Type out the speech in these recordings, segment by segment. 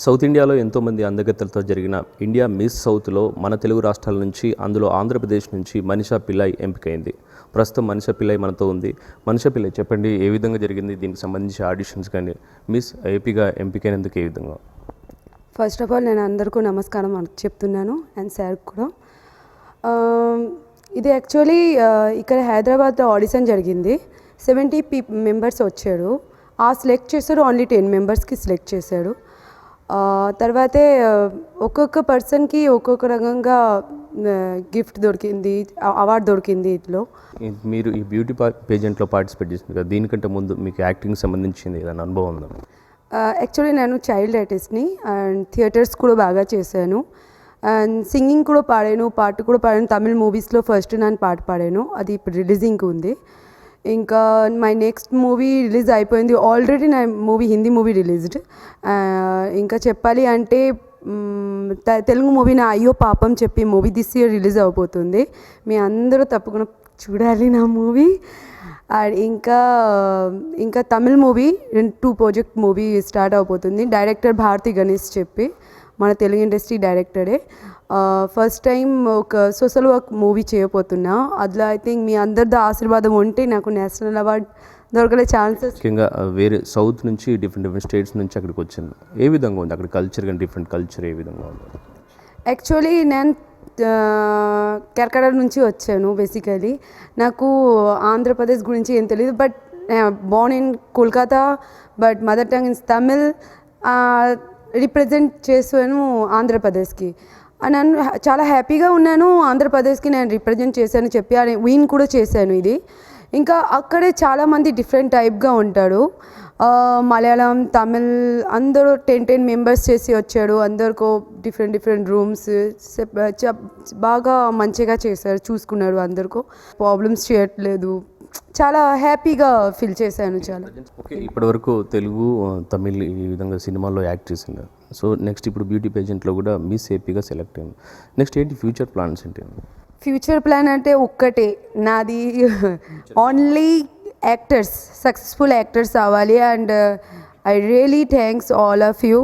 South ఇండియాలో ఎంతోమంది అందగత్తెలతో జరిగిన ఇండియా మిస్ సౌత్లో మన తెలుగు రాష్ట్రాల నుంచి అందులో ఆంధ్రప్రదేశ్ నుంచి మనీషా పిల్లై ఎంపికైంది. ప్రస్తుతం మనీషా పిల్లై మనతో ఉంది. మనీషా పిల్లై, చెప్పండి, ఏ విధంగా జరిగింది, దీనికి సంబంధించి ఆడిషన్స్ కానీ మిస్ ఏపీగా ఎంపికైనందుకు ఏ విధంగా? ఫస్ట్ ఆఫ్ ఆల్ నేను అందరికీ నమస్కారం చెప్తున్నాను అండ్ సార్ కూడా. ఇది యాక్చువల్లీ ఇక్కడ హైదరాబాద్లో ఆడిషన్ జరిగింది. 70 మెంబర్స్ వచ్చారు. సెలెక్ట్ చేశారు, ఓన్లీ 10 మెంబర్స్కి సెలెక్ట్ చేశారు. తర్వాతే ఒక్కొక్క పర్సన్కి ఒక్కొక్క రకంగా గిఫ్ట్ దొరికింది, అవార్డు దొరికింది. ఇందులో మీరు ఈ బ్యూటీ పేజెంట్లో పార్టిసిపేట్ చేసింది కదా, దీనికంటే ముందు మీకు యాక్టింగ్ సంబంధించింది ఏదైనా అనుభవం ఉందా? యాక్చువల్లీ నేను చైల్డ్ ఆర్టిస్ట్ని అండ్ థియేటర్స్ కూడా బాగా చేశాను అండ్ సింగింగ్ కూడా పాడాను, పాట కూడా పాడాను. తమిళ మూవీస్లో ఫస్ట్ నేను పాట పాడాను, అది ఇప్పుడు రిలీజింగ్ ఉంది. ఇంకా మై నెక్స్ట్ మూవీ రిలీజ్ అయిపోయింది ఆల్రెడీ. నా మూవీ హిందీ మూవీ రిలీజ్డ్. ఇంకా చెప్పాలి అంటే తెలుగు మూవీ నా అయ్యో పాపం చెప్పి మూవీ దిస్ ఇయర్ రిలీజ్ అవబోతుంది. మీ అందరూ తప్పకుండా చూడాలి నా మూవీ. ఇంకా Tamil movie 2 project movie start అవబోతుంది. డైరెక్టర్ భారతి గణేష్ చెప్పి మన తెలుగు ఇండస్ట్రీ డైరెక్టరే. ఫస్ట్ టైం ఒక సోషల్ వర్క్ మూవీ చేయబోతున్నా. అందులో ఐ థింక్ మీ అందరిది ఆశీర్వాదం ఉంటే నాకు నేషనల్ అవార్డ్ దొరకలే ఛాన్సెస్. ముఖ్యంగా వేరే సౌత్ నుంచి డిఫరెంట్ స్టేట్స్ నుంచి అక్కడికి వచ్చింది. ఏ విధంగా ఉంది అక్కడ కల్చర్, కానీ డిఫరెంట్ కల్చర్ ఏ విధంగా ఉంది? యాక్చువల్లీ నేను కర్కడ నుంచి వచ్చాను. బేసికలీ నాకు ఆంధ్రప్రదేశ్ గురించి ఏం తెలియదు. But Born in Kolkata, but mother tongue in Tamil. Represent చేశాను ఆంధ్రప్రదేశ్కి. నన్ను చాలా హ్యాపీగా ఉన్నాను. ఆంధ్రప్రదేశ్కి నేను రిప్రజెంట్ చేశాను చెప్పి విన్ కూడా చేశాను ఇది. ఇంకా అక్కడే చాలామంది డిఫరెంట్ టైప్గా ఉంటాడు. మలయాళం, తమిళ్ అందరూ 10 మెంబర్స్ చేసి వచ్చాడు. అందరికో డిఫరెంట్ రూమ్స్ బాగా మంచిగా చేశారు, చూసుకున్నాడు. అందరికో ప్రాబ్లమ్స్ చేయట్లేదు. చాలా హ్యాపీగా ఫీల్ చేశాను. చాలా ఇప్పటివరకు తెలుగు, తమిళ్ ఈ విధంగా సినిమాల్లో యాక్ట్ చేసింది. సో నెక్స్ట్ ఇప్పుడు బ్యూటీ పేజెంట్లో కూడా మిస్ ఏపీగా సెలెక్ట్ అయింది. నెక్స్ట్ ఏంటి ఫ్యూచర్ ప్లాన్స్ ఏంటి? ఫ్యూచర్ ప్లాన్ అంటే ఒక్కటే నాది, ఓన్లీ యాక్టర్స్, సక్సెస్ఫుల్ యాక్టర్స్ అవ్వాలి. And I really thanks all of you.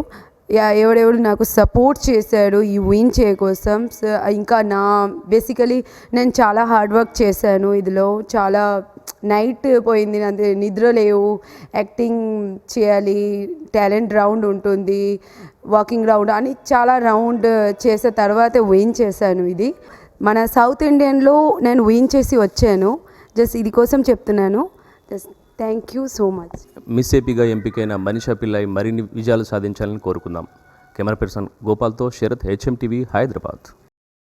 ఎవరెవరు నాకు సపోర్ట్ చేశాడు ఈ విన్ కోసం. ఇంకా బేసికలీ నేను చాలా హార్డ్ వర్క్ చేశాను. ఇందులో చాలా నైట్ పోయింది, నాకు నిద్ర లేవు. యాక్టింగ్ చేయాలి, టాలెంట్ రౌండ్ ఉంటుంది, వాకింగ్ రౌండ్ అని చాలా రౌండ్ చేసిన తర్వాత విన్ చేశాను. ఇది మన సౌత్ ఇండియన్లో నేను విన్ చేసి వచ్చాను. జస్ట్ ఇది కోసం చెప్తున్నాను. Just thank you so much. Miss ఏపీగా ఎంపికైన మనీషా పిల్లై మరిన్ని విజయాలు సాధించాలని కోరుకుందాం. కెమెరా పర్సన్ గోపాల్తో శరత్, HM TV, హైదరాబాద్.